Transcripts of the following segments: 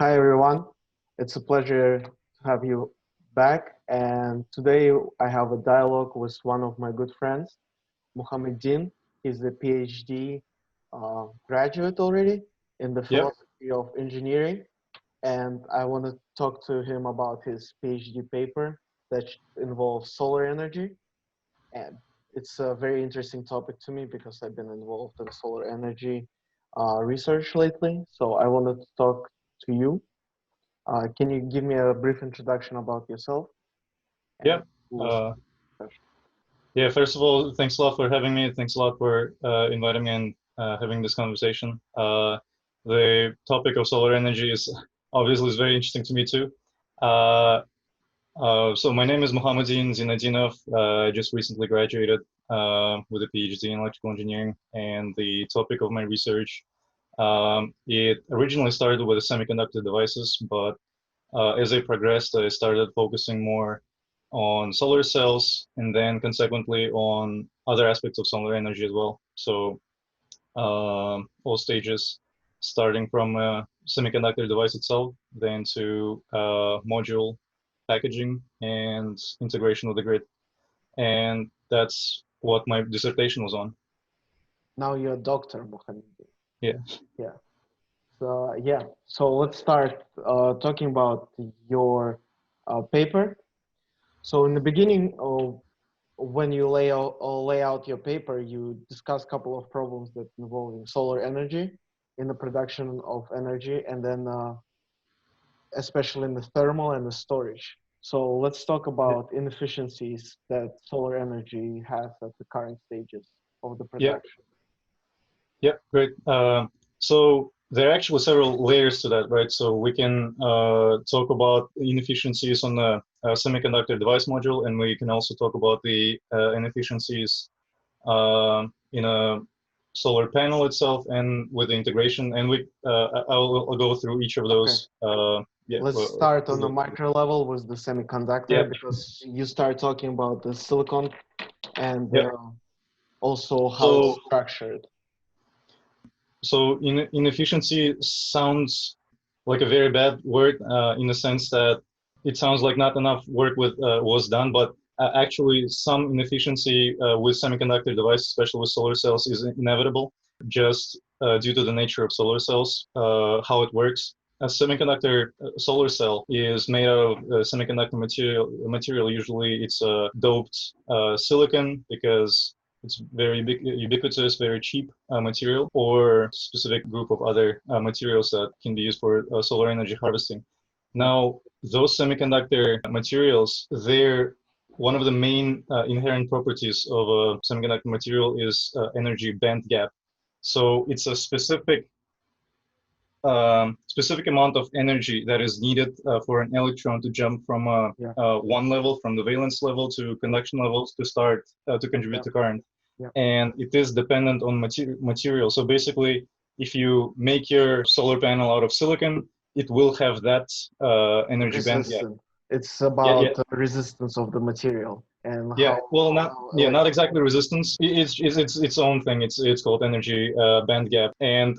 Hi everyone, it's a pleasure to have you back. And today I have a dialogue with one of my good friends, Mukhammaddin. He's a PhD graduate already in the Yep. philosophy of engineering. And I want to talk to him about his PhD paper that involves solar energy. And it's a very interesting topic to me because I've been involved in solar energy research lately. So I wanted to talk to you. Can you give me a brief introduction about yourself? And Yep. we'll Uh, start the discussion. yeah, first of all, thanks a lot for having me. Thanks a lot for inviting me and having this conversation. The topic of solar energy is obviously is very interesting to me too. Uh, so my name is Mukhammaddin Zinaddinov. I just recently graduated with a PhD in electrical engineering, and the topic of my research, it originally started with semiconductor devices, but as I progressed, I started focusing more on solar cells and then consequently on other aspects of solar energy as well. So all stages, starting from a semiconductor device itself, then to module packaging and integration with the grid. And that's what my dissertation was on. Now you're a doctor, Mohammed. Yeah. Yeah. So let's start talking about your paper. So in the beginning, when you lay out your paper, you discuss a couple of problems that involving solar energy in the production of energy, and then especially in the thermal and the storage. So let's talk about inefficiencies that solar energy has at the current stages of the Yeah. production. Yeah, great. So there are actually several layers to that, right? So we can talk about inefficiencies on the semiconductor device module, and we can also talk about the inefficiencies in a solar panel itself and with the integration. And I'll go through each of Okay, those. Yeah. let's start on the micro level with the Yeah. semiconductor because you start talking about the silicon and Yeah. also how it's So structured. inefficiency sounds like a very bad word in the sense that it sounds like not enough work was done, but actually some inefficiency with semiconductor devices, especially with solar cells, is inevitable just due to the nature of solar cells, how it works. A semiconductor solar cell is made out of semiconductor material. Usually it's doped silicon because it's very ubiquitous, very cheap material, or specific group of other materials that can be used for solar energy harvesting. Yeah. Now, those semiconductor materials, they're one of the main inherent properties of a semiconductor material is energy band gap. So it's a specific amount of energy that is needed for an electron to jump from Yeah. one level, from the valence level to conduction levels to start to contribute Yeah. to current. Yeah. And it is dependent on material. So basically, if you make your solar panel out of silicon, it will have that energy band gap. Resistant. It's Yeah, yeah, about the resistance of the material and yeah. Well, how elect not exactly resistance. It's its own thing. It's called energy band gap. And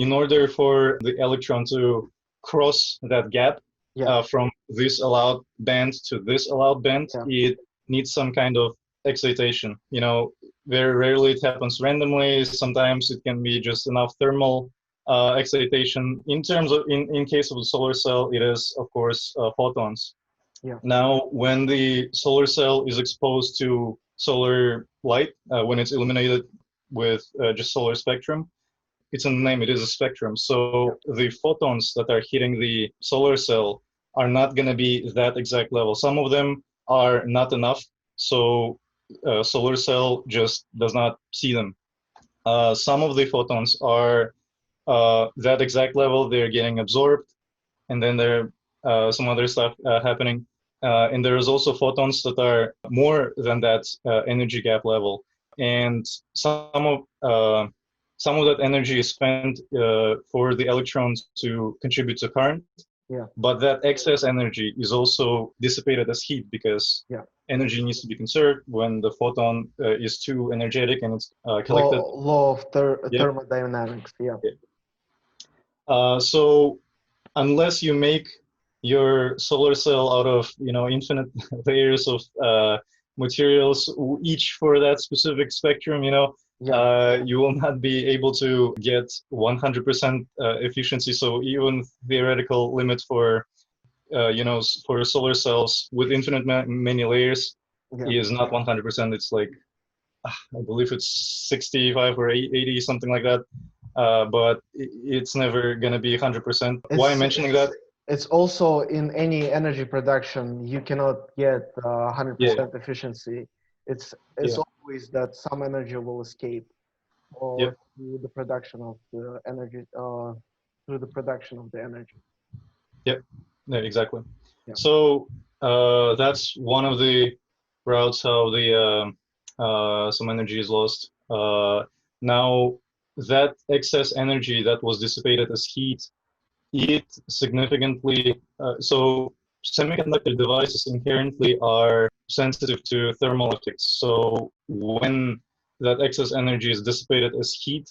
in order for the electron to cross that gap yeah. from this allowed band to this allowed band, Yeah. it needs some kind of excitation. Very rarely it happens randomly. Sometimes it can be just enough thermal excitation. In case of the solar cell, it is of course photons. Yeah. Now, when the solar cell is exposed to solar light, when it's illuminated with just solar spectrum, it's in the name, it is a spectrum. Yeah. So the photons that are hitting the solar cell are not going to be that exact level. Some of them are not enough, so solar cell just does not see them. Some of the photons are that exact level, they're getting absorbed, and then there some other stuff happening. And there's also photons that are more than that energy gap level. And some of that energy is spent for the electrons to contribute to current, Yeah. but that excess energy is also dissipated as heat because Yeah. energy needs to be conserved when the photon is too energetic and it's collected. Law of Yep. thermodynamics. Yeah. So unless you make your solar cell out of, infinite layers of materials, each for that specific spectrum, Yeah. you will not be able to get 100% efficiency. So even theoretical limit for, for solar cells with infinite many layers Yeah. is not 100%. It's like, I believe it's 65 or 80, something like that. But it's never going to be 100%. Why I'm It's mentioning that? it's also in any energy production, you cannot get Yeah, 100% efficiency. It's yeah, always that some energy will escape yeah, or through the production of the energy, through the production of the energy. yeah, yeah, exactly. Yeah. So that's one of the routes how the some energy is lost. Now that excess energy that was dissipated as heat, it significantly so semiconductor devices inherently are sensitive to thermal effects. So when that excess energy is dissipated as heat,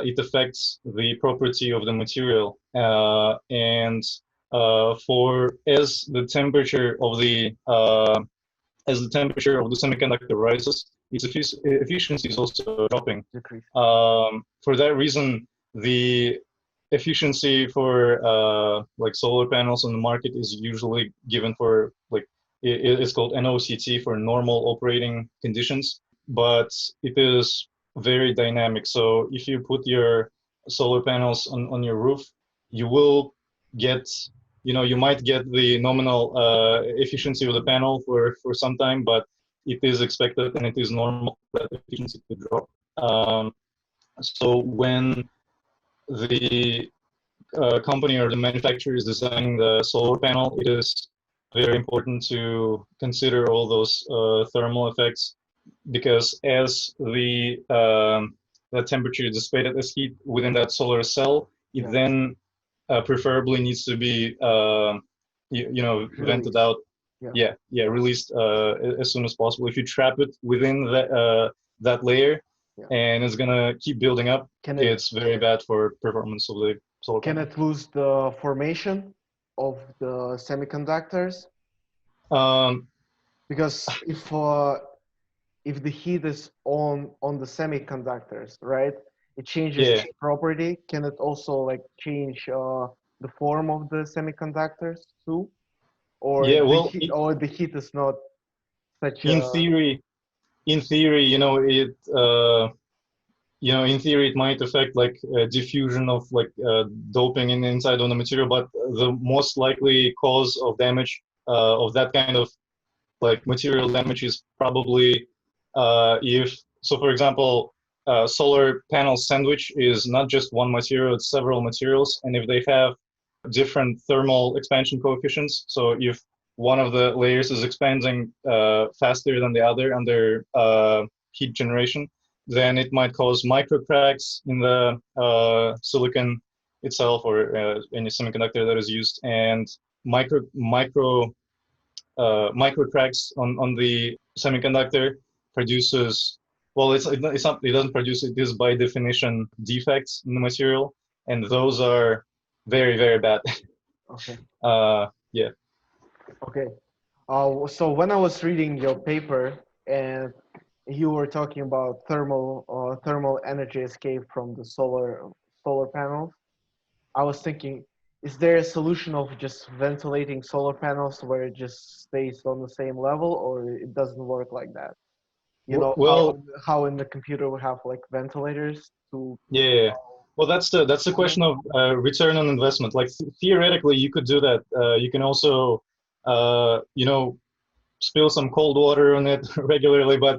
it affects the property of the material. And for as the temperature of the semiconductor rises, its efficiency is also dropping. Decrease. For that reason, the efficiency for like solar panels on the market is usually given for like it's called NOCT for normal operating conditions, but it is very dynamic. So if you put your solar panels on your roof, you will get, you might get the nominal efficiency of the panel for some time, but it is expected and it is normal that efficiency to drop. So when the company or the manufacturer is designing the solar panel, it is very important to consider all those thermal effects, because as the temperature is dissipated as heat within that solar cell, it Yeah. then preferably needs to be vented Release. out. Yeah. Yeah, released as soon as possible. If you trap it within that layer, Yeah. and it's gonna keep building up, Can it it's very bad for performance of the solar can panel. it lose the formation of the semiconductors? Um, Because if the heat is on the semiconductors, right, it changes yeah, property. Can it also like change the form of the semiconductors too, yeah. Well, or the heat is not such in a theory, in theory, it might affect like diffusion of like doping in the inside of the material, but the most likely cause of damage of that kind of like material damage is probably if so. For example, solar panel sandwich is not just one material; it's several materials, and if they have different thermal expansion coefficients, so if one of the layers is expanding faster than the other under heat generation, then it might cause micro cracks in the silicon itself or any semiconductor that is used, and micro cracks on the semiconductor produces, well, it's not, it doesn't produce, it is by definition defects in the material, and those are very, very bad. okay. Yeah. Okay. So when I was reading your paper and you were talking about thermal energy escape from the solar panels, I was thinking, is there a solution of just ventilating solar panels where it just stays on the same level, or it doesn't work like that? You know Well, how in the computer we have like ventilators to yeah. Well, that's the question cooling. of return on investment. Like theoretically, you could do that. You can also, spill some cold water on it regularly, but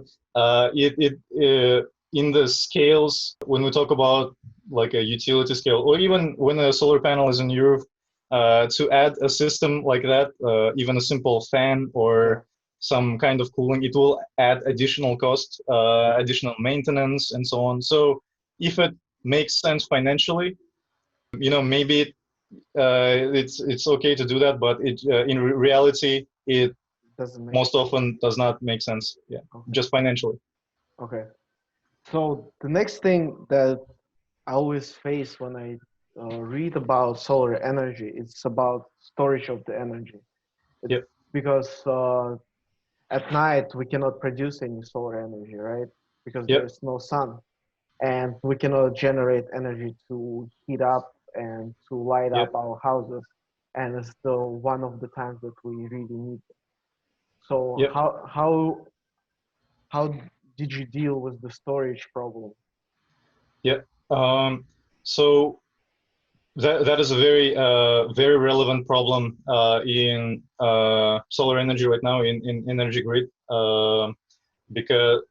in the scales when we talk about like a utility scale, or even when a solar panel is in your roof, to add a system like that, even a simple fan Yeah. or some kind of cooling, it will add additional cost, Yeah. additional maintenance, and so on. So if it makes sense financially, maybe it's okay to do that, but in reality it Doesn't make most often does not make sense. Yeah, okay. just financially. Okay. So the next thing that I always face when I read about solar energy, it's about storage of the energy. It's Yep. because at night we cannot produce any solar energy, right? Because Yep. there's no sun, and we cannot generate energy to heat up and to light Yep. up our houses. And it's still one of the times that we really need it. So Yep. how did you deal with the storage problem? Yep. So that is a very relevant problem in solar energy right now in energy grid, because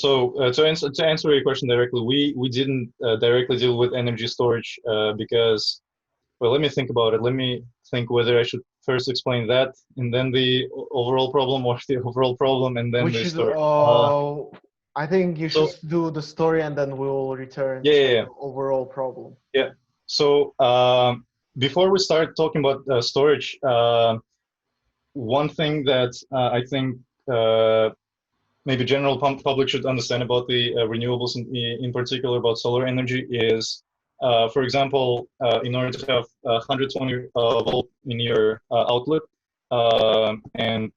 to answer your question directly, we didn't directly deal with energy storage because, well, let me think about it. Let me think whether I should first explain that and then the overall problem, or the overall problem and We then the should, story. I think you should So do the story and then we will return yeah, to yeah, yeah. the overall problem. Yeah. So before we start talking about storage, one thing that I think maybe general public should understand about the renewables, in particular about solar energy, is, for example, in order to have 120 volt in your outlet and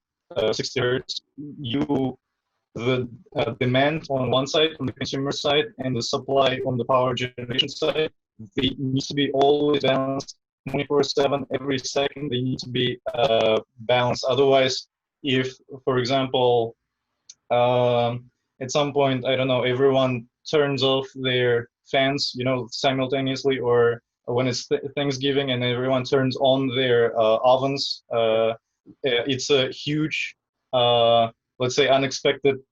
60 hertz, the demand on one side, on the consumer side, and the supply on the power generation side, they need to be always balanced 24/7, every second. They need to be balanced. Otherwise, if, for example, at some point, I don't know, everyone turns off their fans, simultaneously, or when it's Thanksgiving and everyone turns on their ovens, it's a huge, let's say, unexpected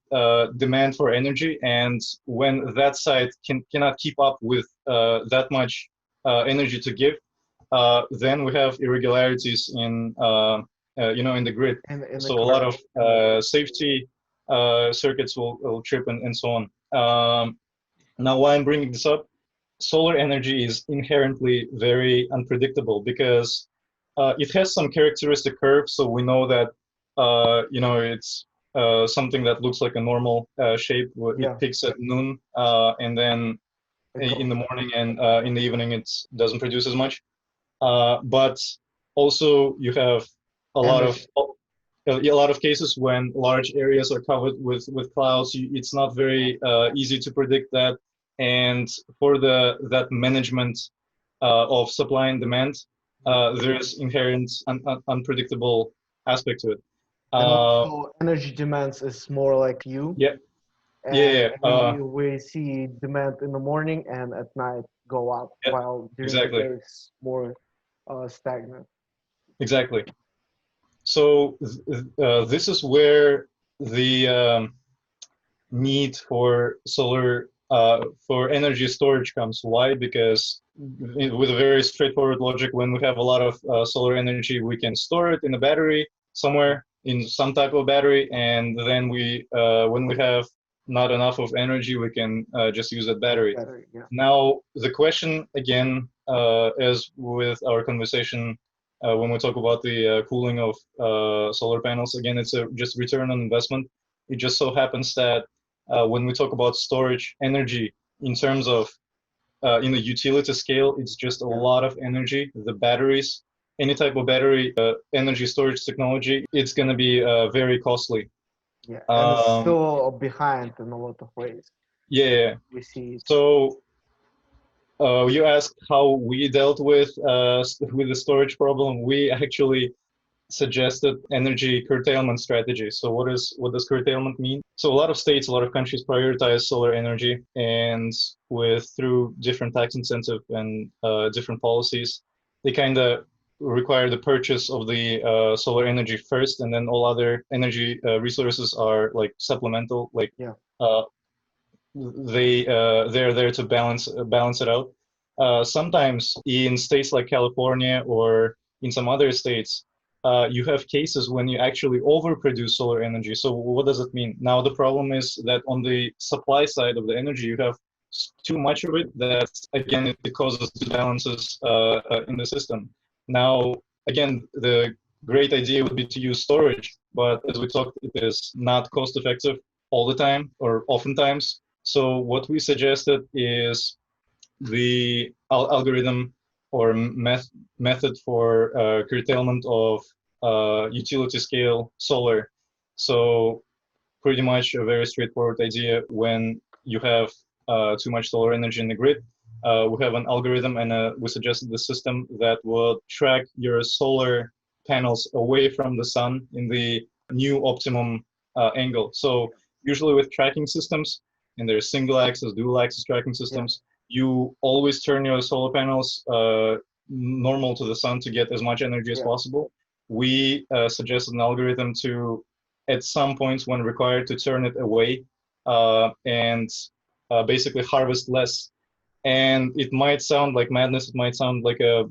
demand for energy. And when that side cannot keep up with that much energy to give, then we have irregularities in the grid. In the So a lot current. of safety circuits will trip and so on. Now, why I'm bringing this up, solar energy is inherently very unpredictable because it has some characteristic curves. So we know that, it's something that looks like a normal shape. Yeah. It peaks at noon, and then in the morning and in the evening, it doesn't produce as much. But also you have a lot of cases when large areas are covered with clouds. It's not very easy to predict that, and for that management of supply and demand, there's inherent unpredictable aspect to it. And also energy demands is more like you. Yeah, And yeah, we see demand in the morning and at night go up, yeah, while during exactly, the day it's more stagnant. exactly. So this is where the need for solar for energy storage comes. Why? Because with a very straightforward logic, when we have a lot of solar energy, we can store it in a battery somewhere, in some type of battery, and then when we have not enough of energy, we can just use that battery. Yeah. Now, the question again, as with our conversation when we talk about the cooling of solar panels, again, it's just return on investment. It just so happens that when we talk about storage energy in terms of in the utility scale, it's just a lot of energy. The batteries, any type of battery energy storage technology, it's going to be very costly. Yeah, and it's still behind in a lot of ways. Yeah. We see it. So you asked how we dealt with the storage problem. We actually suggested energy curtailment strategy. So what does curtailment mean? So a lot of states, a lot of countries prioritize solar energy, and through different tax incentive and different policies, they kind of require the purchase of the solar energy first, and then all other energy resources are like supplemental, like they're there to balance it out. Sometimes in states like California or in some other states, you have cases when you actually overproduce solar energy. So what does it mean? Now the problem is that on the supply side of the energy, you have too much of it. That again, it causes disbalances in the system. Now again, the great idea would be to use storage, but as we talked, it is not cost effective all the time or oftentimes. So what we suggested is the algorithm or method for curtailment of utility scale solar. So pretty much a very straightforward idea. When you have too much solar energy in the grid, we have an algorithm, and we suggested the system that will track your solar panels away from the sun in the new optimum angle. So usually with tracking systems, and there's single axis, dual axis tracking systems, you always turn your solar panels normal to the sun to get as much energy as possible. We suggested an algorithm to, at some points when required, to turn it away and basically harvest less. And it might sound like madness, it might sound like a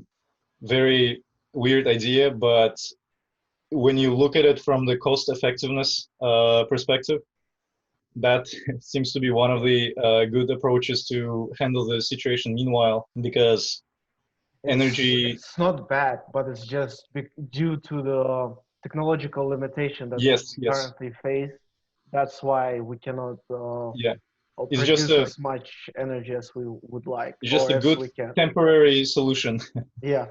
very weird idea, but when you look at it from the cost effectiveness perspective, that seems to be one of the good approaches to handle the situation meanwhile, because energy... It's not bad, but it's just due to the technological limitation that we currently face. That's why we cannot it's produce just as much energy as we would like. It's just a good temporary solution. Yeah.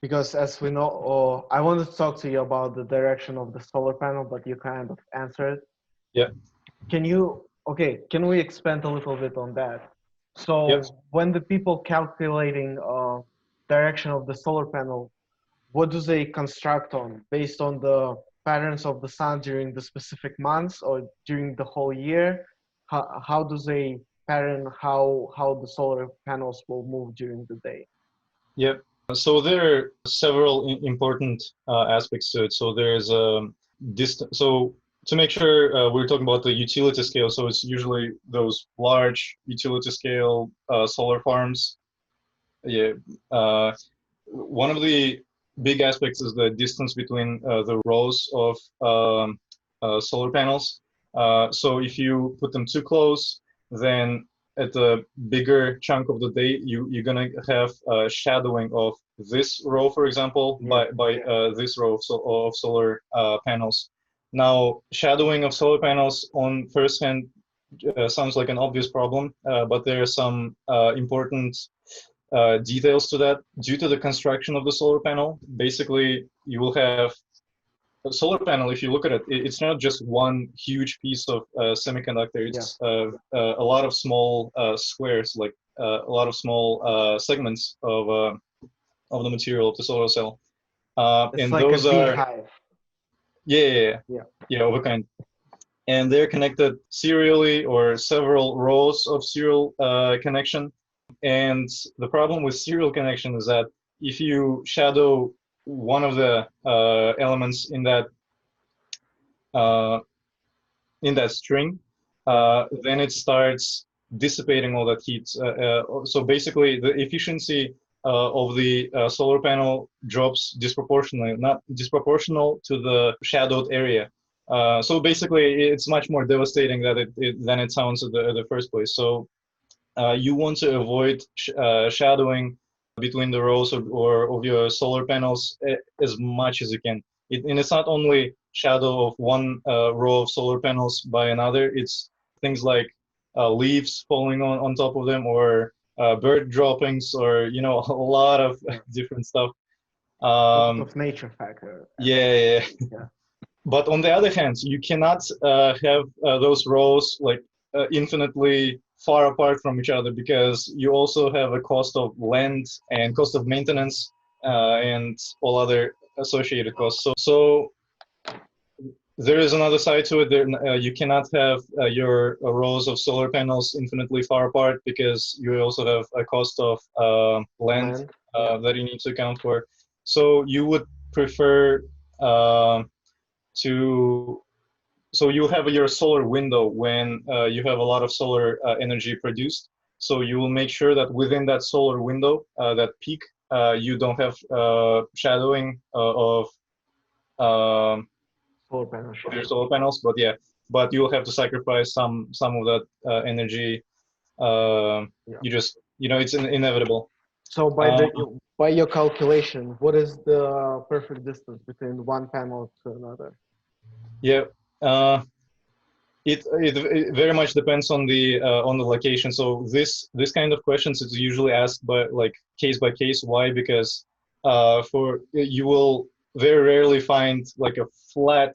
Because as we know, I wanted to talk to you about the direction of the solar panel, but you kind of answered. Yeah. Can we expand a little bit on that? So when the people calculating direction of the solar panel, what do they construct on? Based on the patterns of the sun during the specific months or during the whole year? How do they pattern how the solar panels will move during the day? Yep. So there are several important aspects to it. So there's distance. So to make sure we're talking about the utility scale, so it's usually those large utility scale solar farms. Yeah. One of the big aspects is the distance between the rows of solar panels. So if you put them too close, then at the bigger chunk of the day, you're gonna have shadowing of this row, for example, by this row of solar panels. Now, shadowing of solar panels on first hand sounds like an obvious problem, but there are some important details to that. Due to the construction of the solar panel, basically you will have a solar panel. If you look at it, it's not just one huge piece of semiconductor. It's a lot of small squares, like a lot of small segments of the material of the solar cell. It's and like those a beehive. Of a kind. And they're connected serially or several rows of serial connection. And the problem with serial connection is that if you shadow one of the elements in that string, then it starts dissipating all that heat. So basically, the efficiency of the solar panel drops disproportionately, not disproportional to the shadowed area. So basically, it's much more devastating than it sounds at the first place. So you want to avoid shadowing between the rows of your solar panels as much as you can. And it's not only shadow of one row of solar panels by another. It's things like leaves falling on top of them, or bird droppings, or a lot of different stuff. Of nature factor. Yeah. But on the other hand, you cannot have those rows like infinitely far apart from each other, because you also have a cost of land and cost of maintenance and all other associated costs. So there is another side to it. You cannot have your rows of solar panels infinitely far apart, because you also have a cost of land that you need to account for. So you would prefer so you have your solar window when you have a lot of solar energy produced. So you will make sure that within that solar window, that peak, you don't have shadowing of your solar panels. But you'll have to sacrifice some of that energy. You just, it's inevitable. So by your calculation, what is the perfect distance between one panel to another? Yeah. It very much depends on the location. So this kind of questions is usually asked by like case by case. Why? Because for you will very rarely find like a flat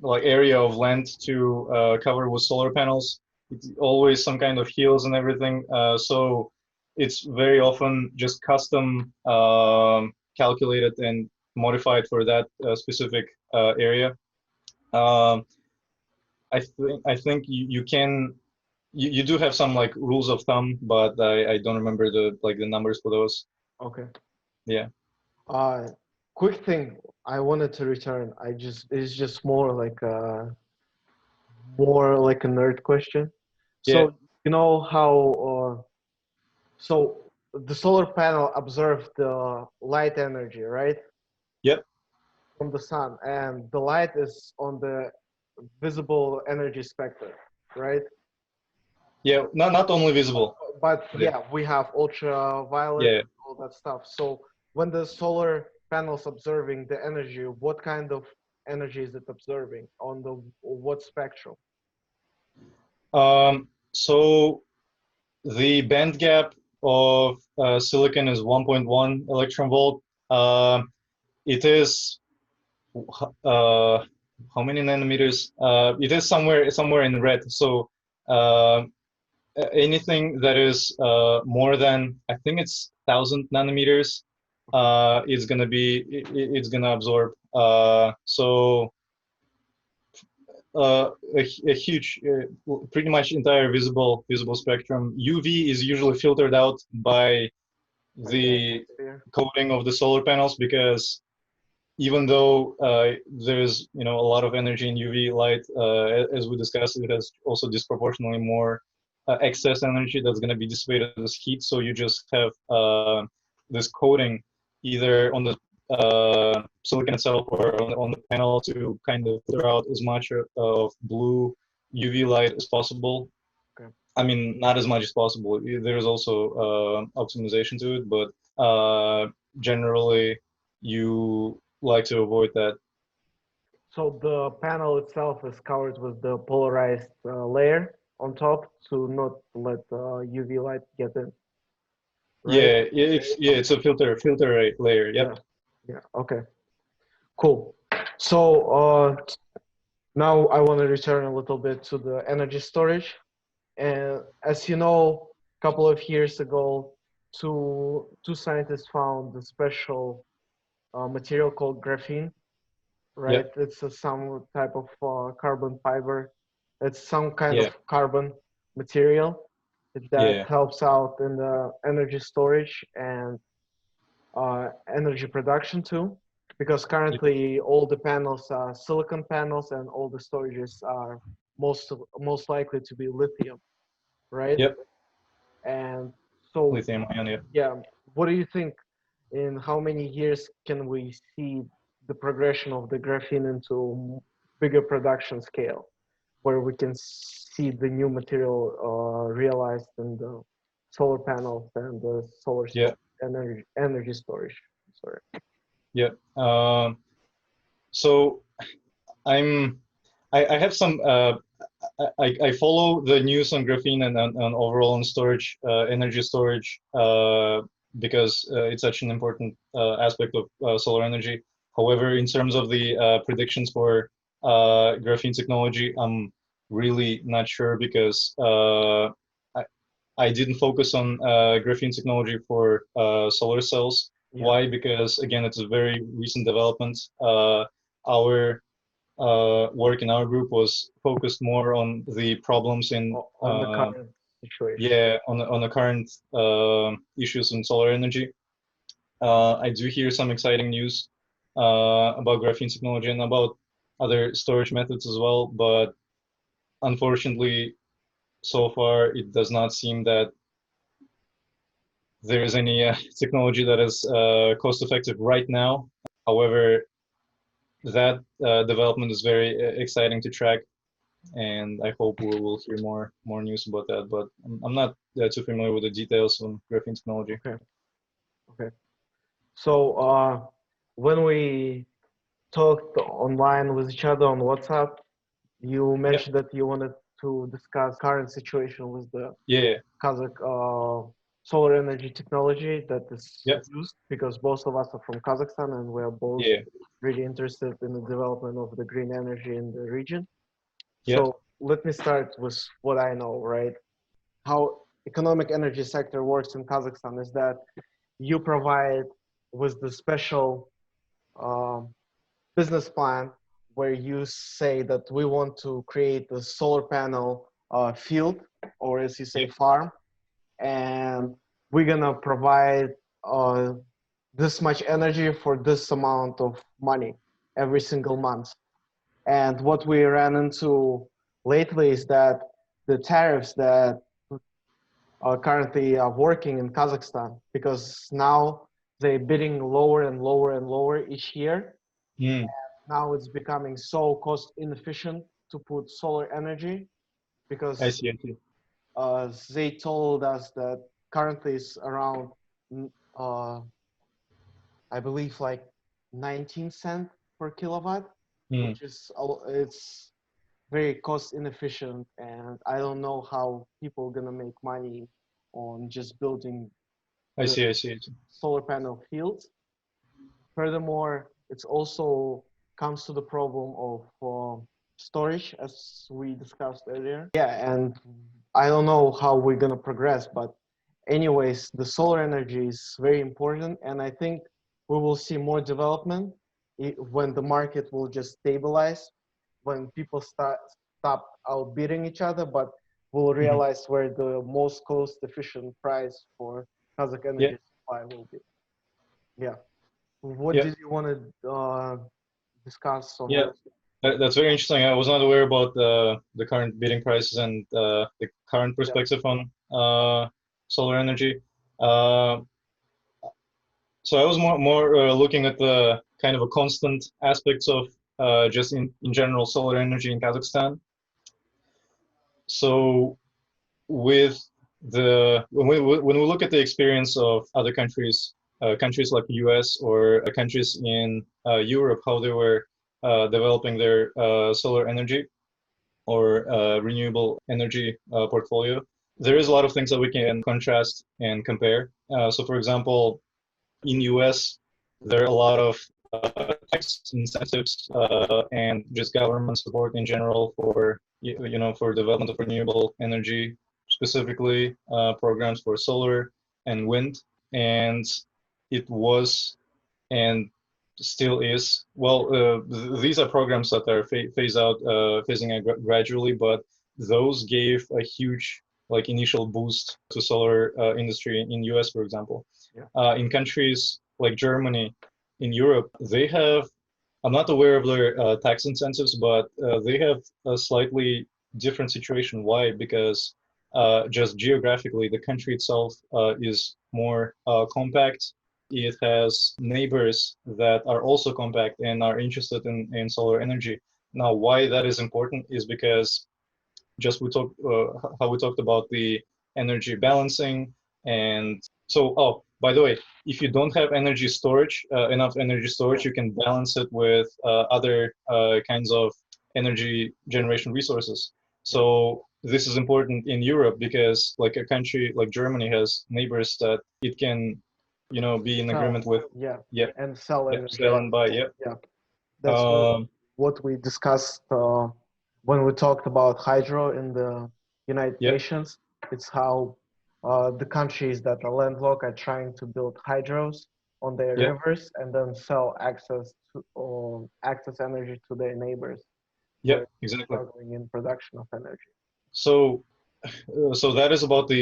like area of land to cover with solar panels. It's always some kind of hills and everything. So it's very often just custom calculated and modified for that specific area. Um, I think you can you do have some like rules of thumb, but I don't remember the numbers for those. Okay. Yeah. Uh, quick thing I wanted to return. It's just more like a nerd question. Yeah. So you know how so the solar panel absorbs the light energy, right, Yep. from the sun, and the light is on the visible energy spectrum, right? Yeah. Not only visible. But Yeah. yeah, we have ultraviolet Yeah. and all that stuff. So when the solar panel's observing the energy, what kind of energy is it observing on the what spectrum? So the band gap of silicon is 1.1 electron volt. It is how many nanometers? It is somewhere in red. So uh, anything that is more than I think it's 1,000 nanometers, it's gonna absorb. So a huge, pretty much entire visible spectrum. UV is usually filtered out by By the the atmosphere? coating of the solar panels because even though there's a lot of energy in UV light, as we discussed, it has also disproportionately more excess energy that's going to be dissipated as heat. So you just have this coating either on the silicon itself or on the panel to kind of filter out as much of blue UV light as possible. Okay. I mean, not as much as possible. There's also optimization to it, but generally you like to avoid that. So the panel itself is covered with the polarized layer on top to not let UV light get in, right? It's a filter layer. Yep. Yeah. Yeah. Okay. Cool. So now I want to return a little bit to the energy storage. And as you know, a couple of years ago, two scientists found a special material called graphene, right? Yep. It's some type of carbon fiber. It's some kind of Yeah. carbon material that Yeah. helps out in the energy storage and energy production too. Because currently all the panels are silicon panels and all the storages are most likely to be lithium, right? Yep. And so, Lithium ion. Yep. yeah, what do you think? In how many years can we see the progression of the graphene into bigger production scale, where we can see the new material realized in the solar panels and the Yeah. energy storage? Sorry. Yep. So I'm I have some I follow the news on graphene and on overall on storage, energy storage, because it's such an important aspect of solar energy. However, in terms of the predictions for graphene technology, I'm really not sure because I didn't focus on graphene technology for solar cells. Yeah. Why? Because again, it's a very recent development. Our work in our group was focused more on the problems in On the current situation. yeah on the current issues in solar energy. I do hear some exciting news about graphene technology and about other storage methods as well, but unfortunately, so far it does not seem that there is any technology that is cost effective right now. However, that development is very exciting to track, and I hope we will hear more news about that. But I'm not too familiar with the details on graphene technology. Okay. Okay. So when we talked online with each other on WhatsApp, You mentioned that you wanted to discuss current situation with the Yeah. Kazakh solar energy technology that is Yeah. used, because both of us are from Kazakhstan and we are both Yeah. really interested in the development of the green energy in the region. Yeah. So let me start with what I know, right? How economic energy sector works in Kazakhstan is that you provide with the special um, business plan where you say that we want to create a solar panel field, or as you say, Yeah. farm, and we're gonna provide uh, this much energy for this amount of money every single month. And what we ran into lately is that the tariffs that are currently working in Kazakhstan, because now they're bidding lower and lower and lower each year. Mm. Now it's becoming so cost inefficient to put solar energy, I because see. I see. they told us that currently it's around, uh, I believe, like 19 cent per kilowatt, Mm. which is it's very cost inefficient, and I don't know how people are gonna make money on just building I the see. I see. I see. solar panel fields. Furthermore, it's also comes to the problem of storage, as we discussed earlier. Yeah, and I don't know how we're gonna progress, but anyways, the solar energy is very important, and I think we will see more development when the market will just stabilize, when people stop outbidding each other, but we'll Mhm. realize where the most cost-efficient price for Kazakh Yeah. energy supply will be. Yeah. What Yeah. did you want to discuss on Yeah. this? That's very interesting. I was not aware about the current bidding prices and the current Yeah. perspective on solar energy. Uh, so I was more looking at the kind of a constant aspects of just in general solar energy in Kazakhstan. So with when we look at the experience of other countries, countries like the US or countries in Europe, how they were developing their solar energy or renewable energy portfolio, there is a lot of things that we can contrast and compare. So, for example, in US, there are a lot of tax incentives and just government support in general for for development of renewable energy, specifically programs for solar and wind. And it was and still is. Well, these are programs that are phasing out gradually, but those gave a huge like initial boost to solar industry in US, for example. Yeah. In countries like Germany, in Europe, they have. I'm not aware of their tax incentives, but they have a slightly different situation. Why? Because just geographically, the country itself is more compact. It has neighbors that are also compact and are interested in solar energy. Now, why that is important is because just we talked how we talked about the energy balancing, and so by the way, if you don't have energy storage, enough energy storage, Yeah. you can balance it with other kinds of energy generation resources. Yeah. So this is important in Europe because like a country like Germany has neighbors that it can be in Sell. agreement with. Yeah. Yeah. And sell Yeah, energy. sell and buy. Yeah. Yeah. That's um what we discussed when we talked about hydro in the United yeah. Nations. It's how the countries that are landlocked are trying to build hydros on their Yeah. rivers and then sell access to access energy to their neighbors who Yeah, are exactly. struggling in production of energy. So so that is about the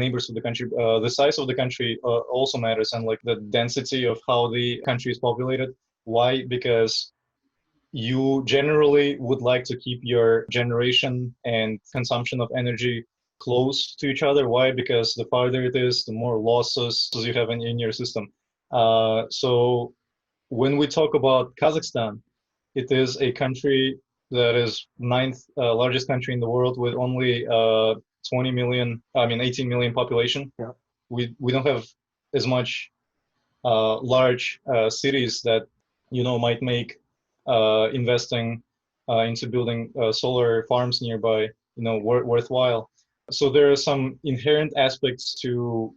neighbors of the country. The size of the country also matters, and like the density of how the country is populated. Why? Because you generally would like to keep your generation and consumption of energy close to each other. Why? Because the farther it is, the more losses you have in your system. So when we talk about Kazakhstan, it is a country that is ninth largest country in the world with only 20 million, I mean 18 million population. Yeah. We don't have as much large cities that might make investing into building solar farms nearby, worthwhile. So there are some inherent aspects to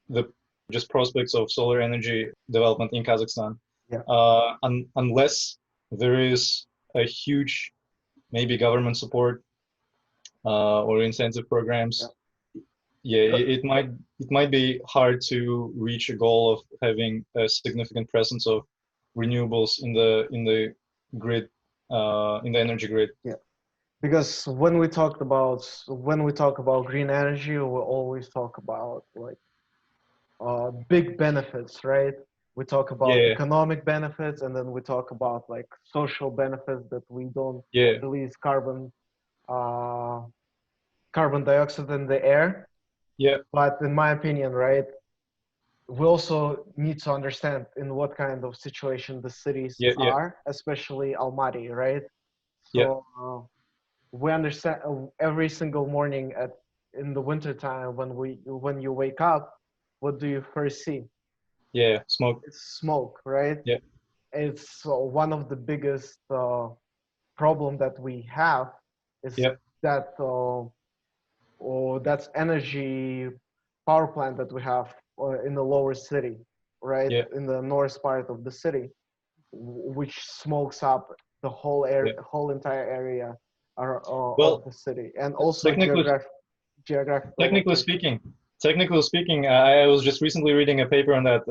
the just prospects of solar energy development in Kazakhstan. Yeah. Unless there is a huge maybe government support or incentive programs, yeah, it might be hard to reach a goal of having a significant presence of renewables in the grid, in the energy grid. Yeah. Because when we talk about green energy, we always talk about like big benefits, right? We talk about Yeah, economic benefits, and then we talk about like social benefits, that we don't yeah, release uh, carbon dioxide in the air. yeah, But in my opinion, right, we also need to understand in what kind of situation the cities yeah, yeah, are, especially Almaty, right? yeah, So we understand every single morning in the winter time when you wake up, what do you first see? yeah. Smoke. It's smoke, right? Yeah, It's one of the biggest problem that we have is yeah, that or that's energy power plant that we have in the lower city, right, yeah, in the north part of the city, which smokes up the whole air, yeah. whole entire area of Well, the city, and also technically, geographical technically location. speaking, technically speaking, I was just recently reading a paper on that.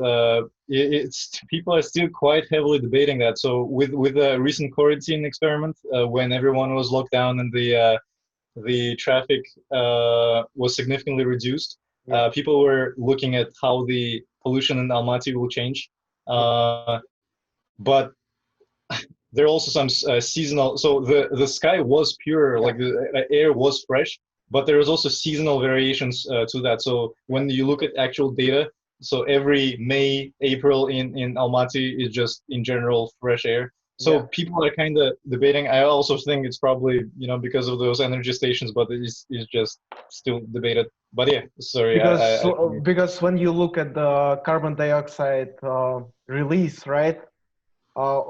It's people are still quite heavily debating that. So with the recent quarantine experiment, when everyone was locked down and the traffic was significantly reduced, Yeah, people were looking at how the pollution in Almaty will change. yeah, But there are also some seasonal. So the sky was pure, yeah, like the air was fresh, but there is also seasonal variations to that. So yeah, when you look at actual data, so every May, April in Almaty is just in general fresh air. yeah. So people are kind of debating. I also think it's probably because of those energy stations, but it's just still debated. But yeah, sorry, Because when you look at the carbon dioxide release, right, uh,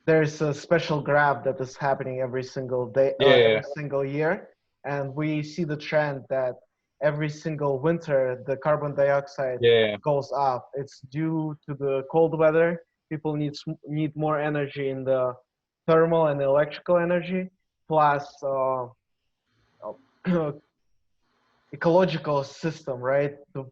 there's a special graph that is happening every single day, yeah, every single year, and we see the trend that every single winter the carbon dioxide yeah, goes up. It's due to the cold weather. People need more energy in the thermal and electrical energy, plus ecological system, right? The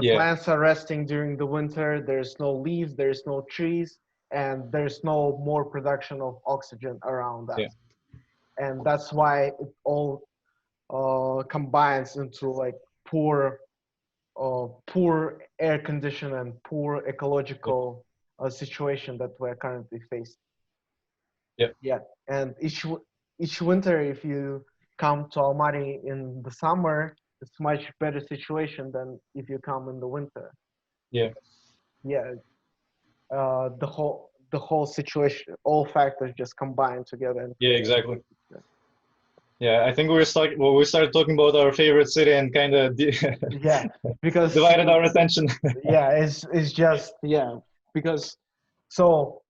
yeah, plants are resting during the winter. There's no leaves, there's no trees, and there's no more production of oxygen around yeah, us. And that's why it all combines into like poor, poor air condition and poor yeah, ecological situation that we're currently facing. yeah, Yeah, and each winter, if you come to Almaty in the summer, it's much better situation than if you come in the winter. yeah, Yeah, the whole situation, all factors just combine together and yeah, create. exactly. Yeah, I think we were stuck. Well, we started talking about our favorite city and kind of Yeah, because divided our attention. yeah, it's just yeah, because so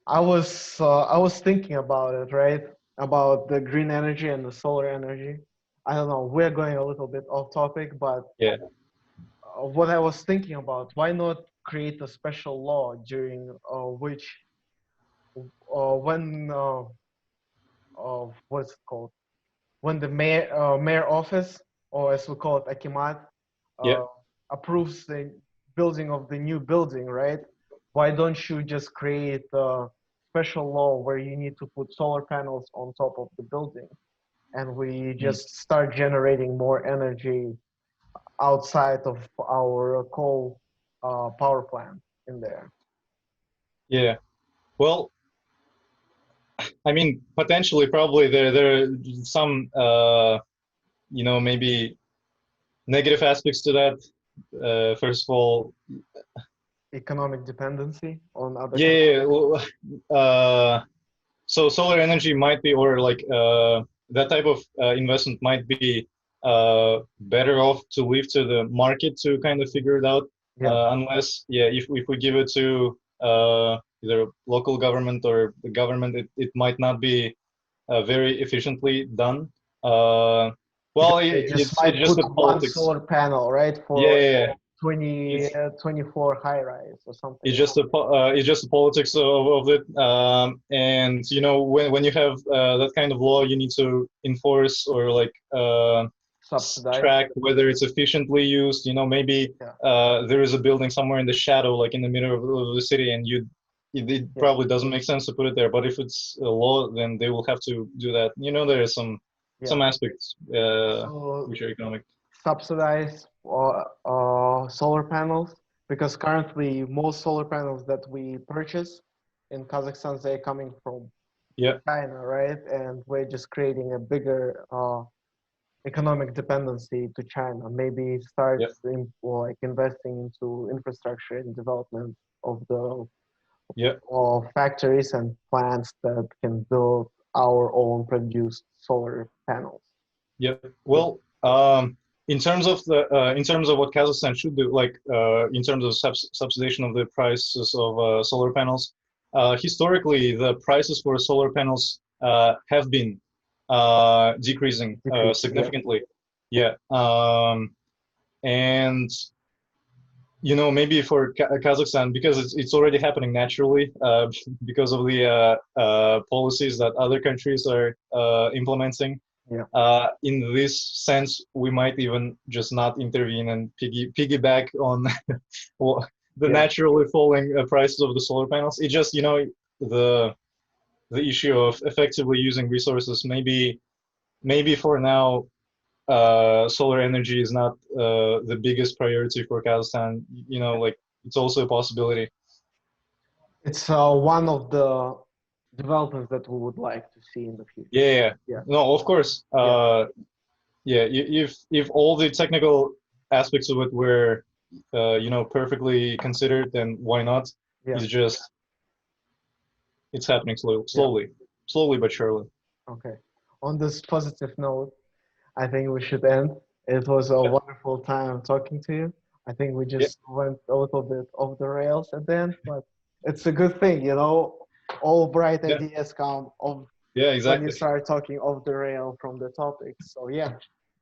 I was thinking about it, right? About the green energy and the solar energy. I don't know, we're going a little bit off topic, but Yeah, what I was thinking about, why not create a special law during which when what's it called, when the mayor office, or as we call it akimat, yeah, uh, approves the building of the new building, right? Why don't you just create a special law where you need to put solar panels on top of the building, and we mm, just start generating more energy outside of our coal power plant in there? yeah. Well, I mean, potentially, probably there are some maybe negative aspects to that. First of all, Economic dependency on other yeah, countries. well, so solar energy might be, or like that type of investment might be better off to leave to the market to kind of figure it out. Yeah, Unless, yeah, if we give it to either local government or the government, it might not be very efficiently done. Well, They just it's might just put the one politics. solar panel, right, Yeah, for yeah, yeah. 24 high rise or something. It's just the politics of it. And you know, when you have that kind of law, you need to enforce or like Subsidize. track whether it's efficiently used. You know, maybe Yeah. there is a building somewhere in the shadow, like in the middle of the city, and it Yeah. probably doesn't make sense to put it there. But if it's a law, then they will have to do that. You know, there are some Yeah. aspects So which are economic. subsidize solar panels, because currently most solar panels that we purchase in Kazakhstan, they're coming from Yeah, China, right? And we're just creating a bigger economic dependency to China. Maybe start yeah, like investing into infrastructure and development of the yeah. factories and plants that can build our own produced solar panels. Yeah. Yeah. Well, in terms of what Kazakhstan should do, like in terms of subsidization of the prices of solar panels, historically the prices for solar panels have been decreasing Decrease. Yeah. significantly. Yeah. And you know, maybe for Kazakhstan, because it's already happening naturally, because of the policies that other countries are implementing. Yeah. In this sense, we might even just not intervene and piggyback on the Yeah. naturally falling prices of the solar panels. It just, you know, the issue of effectively using resources. Maybe for now, solar energy is not the biggest priority for Kazakhstan. You know, like it's also a possibility. It's one of the developments that we would like to see in the future. Yeah, yeah. Yeah. No, of course. Yeah. Yeah, if all the technical aspects of it were, you know, perfectly considered, then why not? Yeah. It's just it's happening Yeah. slowly but surely. Okay. On this positive note, I think we should end. It was a Yeah, wonderful time talking to you. I think we yeah, just went a little bit off the rails at the end, but it's a good thing, you know. All bright yeah, ideas come of yeah, when you exactly. start talking off the rail from the topics. So yeah,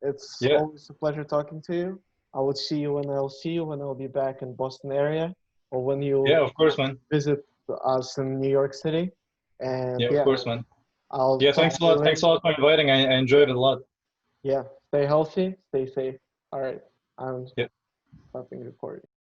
it's Yeah, always a pleasure talking to you. I will see you when I'll see you when I'll be back in Boston area, or when yeah, you of course, man. visit us in New York City. And Yeah, of yeah, course, man. I'll Yeah, talk thanks a to you lot. later. Thanks a lot for inviting. I enjoyed it a lot. Yeah, stay healthy, stay safe. All right, I'm Yeah. stopping recording.